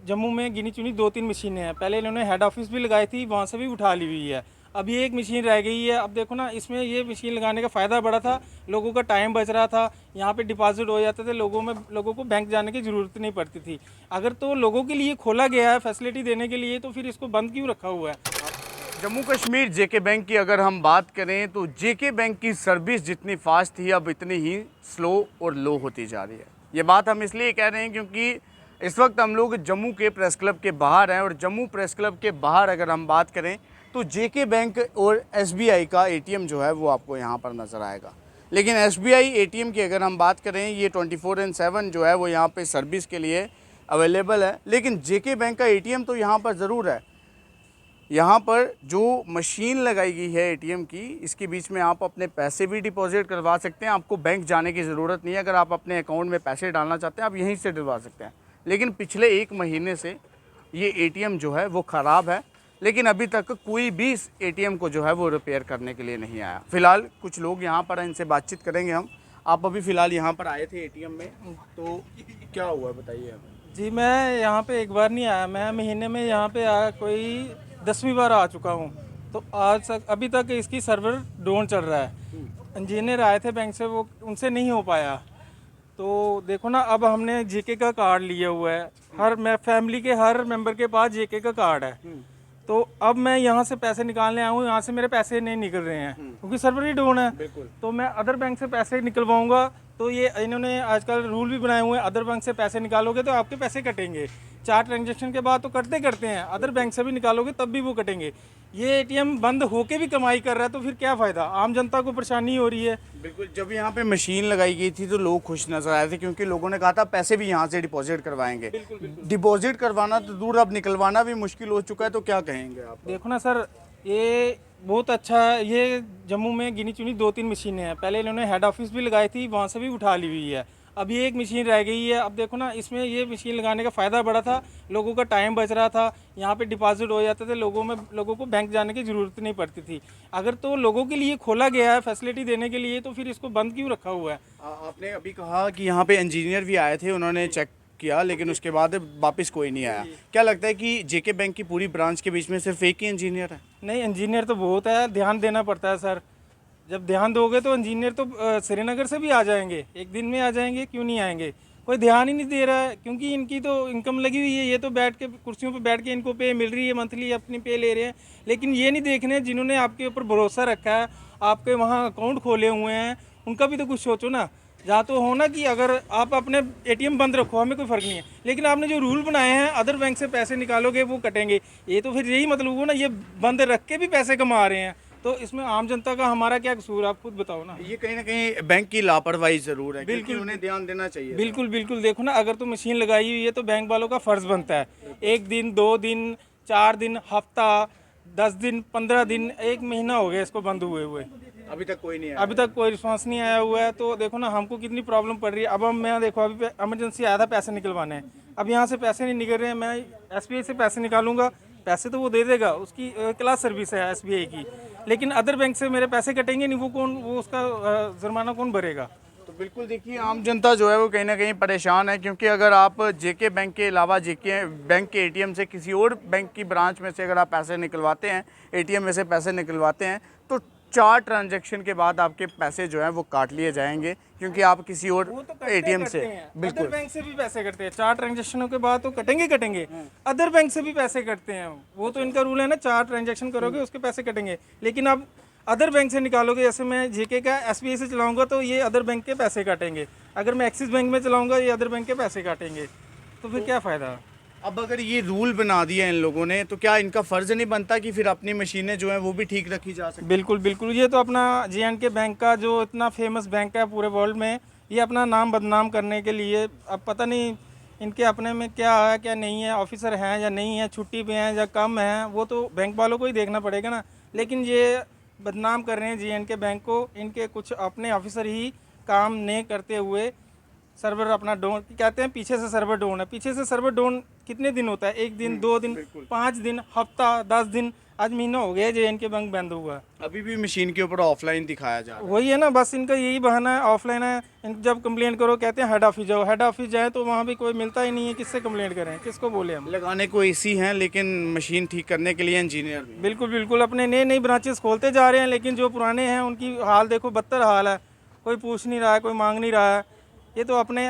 जम्मू में गिनी चुनी 2-3 मशीनें हैं। पहले इन्होंने हेड ऑफिस भी लगाई थी, वहाँ से भी उठा ली हुई है। अब ये एक मशीन रह गई है। अब देखो ना, इसमें ये मशीन लगाने का फ़ायदा बड़ा था, लोगों का टाइम बच रहा था, यहाँ पे डिपॉजिट हो जाते थे, लोगों को बैंक जाने की ज़रूरत नहीं पड़ती थी। अगर तो लोगों के लिए खोला गया है फैसिलिटी देने के लिए, तो फिर इसको बंद क्यों रखा हुआ है? जम्मू कश्मीर जेके बैंक की अगर हम बात करें तो जेके बैंक की सर्विस जितनी फास्ट थी अब इतनी ही स्लो और लो होती जा रही है। ये बात हम इसलिए कह रहे हैं क्योंकि इस वक्त हम लोग जम्मू के प्रेस क्लब के बाहर हैं और जम्मू प्रेस क्लब के बाहर अगर हम बात करें तो जेके बैंक और एसबीआई का एटीएम जो है वो आपको यहाँ पर नज़र आएगा। लेकिन एसबीआई एटीएम की अगर हम बात करें, ये 24/7 जो है वो यहाँ पे सर्विस के लिए अवेलेबल है। लेकिन जेके बैंक का एटीएम तो यहाँ पर ज़रूर है। यहाँ पर जो मशीन लगाई गई है एटीएम की, इसके बीच में आप अपने पैसे भी डिपॉजिट करवा सकते हैं। आपको बैंक जाने की ज़रूरत नहीं है। अगर आप अपने अकाउंट में पैसे डालना चाहते हैं, आप यहीं से डलवा सकते हैं। लेकिन पिछले 1 महीने से ये एटीएम जो है वो ख़राब है, लेकिन अभी तक कोई भी इस एटीएम को जो है वो रिपेयर करने के लिए नहीं आया। फ़िलहाल कुछ लोग यहाँ पर हैं, इनसे बातचीत करेंगे हम। आप अभी फ़िलहाल यहाँ पर आए थे एटीएम में, तो क्या हुआ बताइए हमें। जी, मैं यहाँ पे एक बार नहीं आया, मैं महीने में यहाँ पे आया कोई 10वीं बार आ चुका हूँ। तो आज तक अभी तक इसकी सर्वर डाउन चल रहा है। इंजीनियर आए थे बैंक से, वो उनसे नहीं हो पाया। तो देखो ना, अब हमने जेके का कार्ड लिया हुआ है, मैं फैमिली के हर मेंबर के पास जेके का कार्ड है। तो अब मैं यहाँ से पैसे निकालने आया हूँ, यहाँ से मेरे पैसे नहीं निकल रहे हैं क्योंकि सर्वर ही डाउन है। तो मैं अदर बैंक से पैसे निकलवाऊंगा, तो ये इन्होंने आजकल रूल भी बनाए हुए हैं, अदर बैंक से पैसे निकालोगे तो आपके पैसे कटेंगे। 4 ट्रांजेक्शन के बाद तो करते हैं, अदर बैंक से भी निकालोगे तब भी वो कटेंगे। ये एटीएम बंद होके भी कमाई कर रहा है, तो फिर क्या फ़ायदा? आम जनता को परेशानी हो रही है। बिल्कुल, जब यहाँ पे मशीन लगाई गई थी तो लोग खुश नजर आए थे क्योंकि लोगों ने कहा था पैसे भी यहाँ से डिपॉजिट करवाएंगे। डिपॉजिट करवाना तो दूर, अब निकलवाना भी मुश्किल हो चुका है। तो क्या कहेंगे आप? देखो ना सर, ये बहुत अच्छा है। ये जम्मू में गिनी चुनी 2-3 मशीनें हैं। पहले इन्होंने हेड ऑफिस भी लगाई थी, वहाँ से भी उठा ली हुई है। अब ये एक मशीन रह गई है। अब देखो ना, इसमें ये मशीन लगाने का फ़ायदा बड़ा था, लोगों का टाइम बच रहा था, यहाँ पे डिपॉजिट हो जाते थे, लोगों को बैंक जाने की ज़रूरत नहीं पड़ती थी। अगर तो लोगों के लिए खोला गया है फैसिलिटी देने के लिए, तो फिर इसको बंद क्यों रखा हुआ है? आपने अभी कहा कि यहाँ पे इंजीनियर भी आए थे, उन्होंने चेक किया, लेकिन उसके बाद वापस कोई नहीं आया। क्या लगता है कि जेके बैंक की पूरी ब्रांच के बीच में सिर्फ एक ही इंजीनियर है? नहीं, इंजीनियर तो बहुत है, ध्यान देना पड़ता है सर। जब ध्यान दोगे तो इंजीनियर तो श्रीनगर से भी आ जाएंगे, एक दिन में आ जाएंगे, क्यों नहीं आएंगे? कोई ध्यान ही नहीं दे रहा है क्योंकि इनकी तो इनकम लगी हुई है। ये तो बैठ के कुर्सियों पर बैठ के इनको पे मिल रही है, मंथली अपनी पे ले रहे हैं। लेकिन ये नहीं देख रहे जिन्होंने आपके ऊपर भरोसा रखा है, आपके वहाँ अकाउंट खोले हुए हैं, उनका भी तो कुछ सोचो ना। जहाँ तो हो ना कि अगर आप अपने एटीएम बंद रखो, हमें कोई फ़र्क नहीं है, लेकिन आपने जो रूल बनाए हैं अदर बैंक से पैसे निकालोगे वो कटेंगे, ये तो फिर यही मतलब हुआ ना, ये बंद रख के भी पैसे कमा रहे हैं। तो इसमें आम जनता का हमारा क्या कसूर, आप खुद बताओ ना। ये कहीं ना कहीं बैंक की लापरवाही जरूर है, बिल्कुल, क्योंकि उन्हें ध्यान देना चाहिए। बिल्कुल बिल्कुल। देखो ना, अगर तो मशीन लगाई हुई है तो बैंक वालों का फ़र्ज़ बनता है, 1 दिन 2 दिन 4 दिन, हफ्ता, 10 दिन, 15 दिन, 1 महीना हो गया इसको बंद हुए अभी तक कोई नहीं आया। अभी तक कोई रिस्पांस नहीं आया हुआ है। तो देखो ना, हमको कितनी प्रॉब्लम पड़ रही है। अब मैं देखो, अभी इमरजेंसी आया था पैसे निकलवाने, अब यहाँ से पैसे नहीं निकल रहे हैं। मैं एसबीआई से पैसे निकालूंगा, पैसे तो वो दे देगा, उसकी क्लास सर्विस है एसबीआई की, लेकिन अदर बैंक से मेरे पैसे कटेंगे नहीं, वो उसका जुर्माना कौन भरेगा? तो बिल्कुल देखिए, आम जनता जो है वो कहीं ना कहीं परेशान है, क्योंकि अगर आप जेके बैंक के अलावा जेके बैंक के एटीएम से किसी और बैंक की ब्रांच में से अगर आप पैसे निकलवाते हैं, एटीएम में से पैसे निकलवाते हैं, तो 4 ट्रांजैक्शन के बाद आपके पैसे जो हैं वो काट लिए जाएंगे, क्योंकि आप किसी और एटीएम से। बिल्कुल, अदर बैंक से भी पैसे कटते हैं 4 ट्रांजेक्शनों के बाद, तो कटेंगे। अदर बैंक से भी पैसे कटते हैं, वो तो इनका रूल है ना, 4 ट्रांजेक्शन करोगे उसके पैसे कटेंगे। लेकिन अब अदर बैंक से निकालोगे, जैसे मैं जेके का एसबीआई से चलाऊंगा तो ये अदर बैंक के पैसे काटेंगे, अगर मैं एक्सिस बैंक में चलाऊंगा ये अदर बैंक के पैसे काटेंगे, तो फिर क्या फ़ायदा? अब अगर ये रूल बना दिया इन लोगों ने, तो क्या इनका फ़र्ज़ नहीं बनता कि फिर अपनी मशीनें जो हैं वो भी ठीक रखी जा सके? बिल्कुल बिल्कुल। ये तो अपना जे&के बैंक का, जो इतना फेमस बैंक है पूरे वर्ल्ड में, ये अपना नाम बदनाम करने के लिए, अब पता नहीं इनके अपने में क्या है क्या नहीं है, ऑफिसर हैं या नहीं है, छुट्टी पे हैं या कम हैं, वो तो बैंक वालों को ही देखना पड़ेगा ना। लेकिन ये बदनाम कर रहे हैं जे&के बैंक को, इनके कुछ अपने ऑफिसर ही काम नहीं करते हुए सर्वर अपना डाउन कहते हैं, पीछे से सर्वर डाउन है। पीछे से सर्वर डाउन कितने दिन होता है, 1 दिन 2 दिन 5 दिन हफ्ता 10 दिन, आज महीना हो गया जे.एन.के बैंक बंद हुआ। अभी भी मशीन के ऊपर ऑफलाइन दिखाया जा रहा है। वही है ना, बस इनका यही बहाना है, ऑफलाइन है। जब कंप्लेंट करो कहते हैं हेड ऑफिस जाओ, हेड ऑफिस जाए तो वहाँ भी कोई मिलता ही नहीं है, किससे कंप्लेंट करें, किसको बोले हम। लगाने को एसी हैं लेकिन मशीन ठीक करने के लिए इंजीनियर नहीं। बिल्कुल बिल्कुल, अपने नए नई ब्रांचेस खोलते जा रहे हैं, लेकिन जो पुराने हैं उनकी हाल देखो, बदतर हाल है। कोई पूछ नहीं रहा है, कोई मांग नहीं रहा है। ये तो अपने,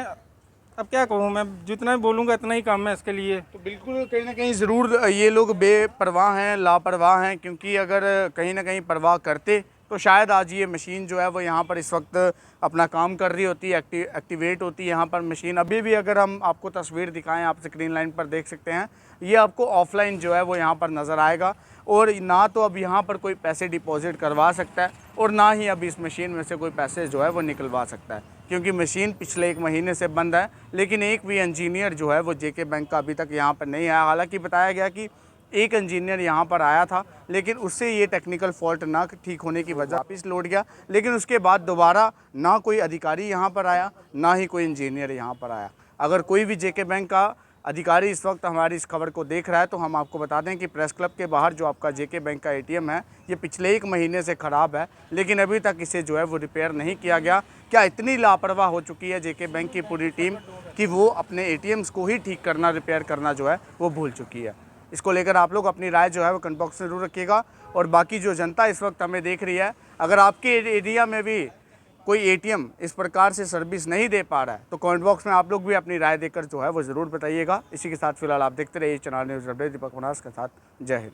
अब क्या कहूँ मैं, जितना भी बोलूँगा इतना ही कम है इसके लिए। तो बिल्कुल कहीं ना कहीं ज़रूर ये लोग बेपरवाह हैं, लापरवाह हैं, क्योंकि अगर कहीं ना कहीं परवाह करते तो शायद आज ये मशीन जो है वो यहाँ पर इस वक्त अपना काम कर रही होती है, एक्टिवेट होती है यहाँ पर मशीन। अभी भी अगर हम आपको तस्वीर दिखाएं, आप स्क्रीन लाइन पर देख सकते हैं, ये आपको ऑफलाइन जो है वो यहाँ पर नज़र आएगा। और ना तो अब यहाँ पर कोई पैसे डिपॉजिट करवा सकता है और ना ही अब इस मशीन में से कोई पैसे जो है वो निकलवा सकता है, क्योंकि मशीन पिछले 1 महीने से बंद है। लेकिन एक भी इंजीनियर जो है वो जेके बैंक का अभी तक यहाँ पर नहीं आया। हालांकि बताया गया कि एक इंजीनियर यहाँ पर आया था, लेकिन उससे ये टेक्निकल फॉल्ट ना ठीक होने की वजह वापस लौट गया। लेकिन उसके बाद दोबारा ना कोई अधिकारी यहाँ पर आया, ना ही कोई इंजीनियर यहाँ पर आया। अगर कोई भी जेके बैंक का अधिकारी इस वक्त हमारी इस खबर को देख रहा है तो हम आपको बता दें कि प्रेस क्लब के बाहर जो आपका जेके बैंक का एटीएम है, ये पिछले 1 महीने से ख़राब है, लेकिन अभी तक इसे जो है वो रिपेयर नहीं किया गया। क्या इतनी लापरवाह हो चुकी है जेके बैंक की पूरी टीम कि वो अपने एटीएम्स को ही ठीक करना, रिपेयर करना जो है वो भूल चुकी है। इसको लेकर आप लोग अपनी राय जो है वो कमेंट बॉक्स में ज़रूर रखिएगा। और बाकी जो जनता इस वक्त हमें देख रही है, अगर आपके एरिया में भी कोई एटीएम इस प्रकार से सर्विस नहीं दे पा रहा है तो कमेंट बॉक्स में आप लोग भी अपनी राय देकर जो है वो ज़रूर बताइएगा। इसी के साथ फिलहाल आप देखते रहिए चैनल न्यूज़ अपडेट। दीपक मनास के साथ, जय हिंद।